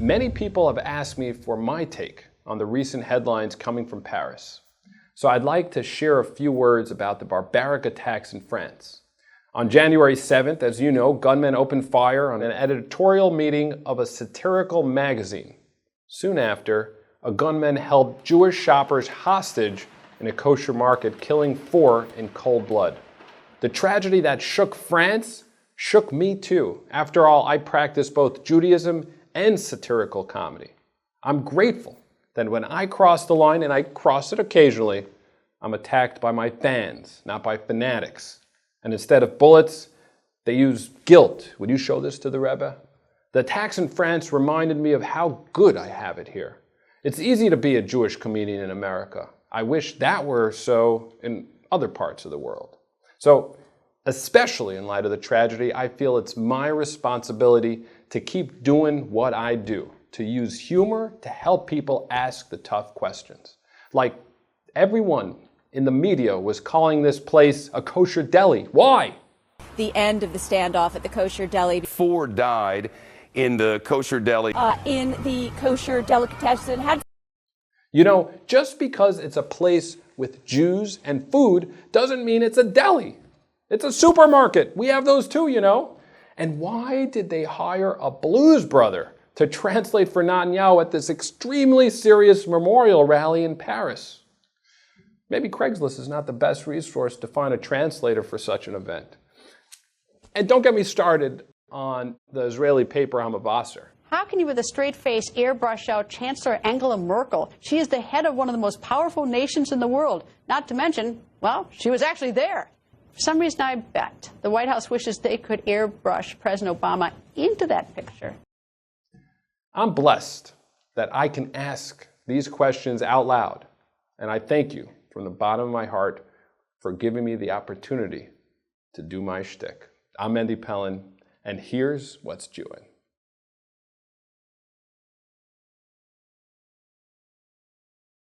Many people have asked me for my take on the recent headlines coming from Paris. So I'd like to share a few words about the barbaric attacks in France. On January 7th, as you know, gunmen opened fire on an editorial meeting of a satirical magazine. Soon after, a gunman held Jewish shoppers hostage in a kosher market, killing 4 in cold blood. The tragedy that shook France shook me too. After all, I practice both Judaism and satirical comedy. I'm grateful that when I cross the line, and I cross it occasionally, I'm attacked by my fans, not by fanatics. And instead of bullets, they use guilt. Would you show this to the Rebbe? The attacks in France reminded me of how good I have it here. It's easy to be a Jewish comedian in America. I wish that were so in other parts of the world. So, especially in light of the tragedy, I feel it's my responsibility to keep doing what I do, to use humor to help people ask the tough questions. Like everyone in the media was calling this place a kosher deli. Why? The end of the standoff at the kosher deli. 4 died in the kosher deli. In the kosher delicatessen. You know, just because it's a place with Jews and food doesn't mean it's a deli. It's a supermarket. We have those too, you know. And why did they hire a blues brother to translate for Netanyahu at this extremely serious memorial rally in Paris? Maybe Craigslist is not the best resource to find a translator for such an event. And don't get me started on the Israeli paper Hamavasar. How can you with a straight face airbrush out Chancellor Angela Merkel? She is the head of one of the most powerful nations in the world. Not to mention, well, she was actually there. For some reason, I bet the White House wishes they could airbrush President Obama into that picture. I'm blessed that I can ask these questions out loud. And I thank you from the bottom of my heart for giving me the opportunity to do my shtick. I'm Mendy Pellin, and here's what's Jewin'.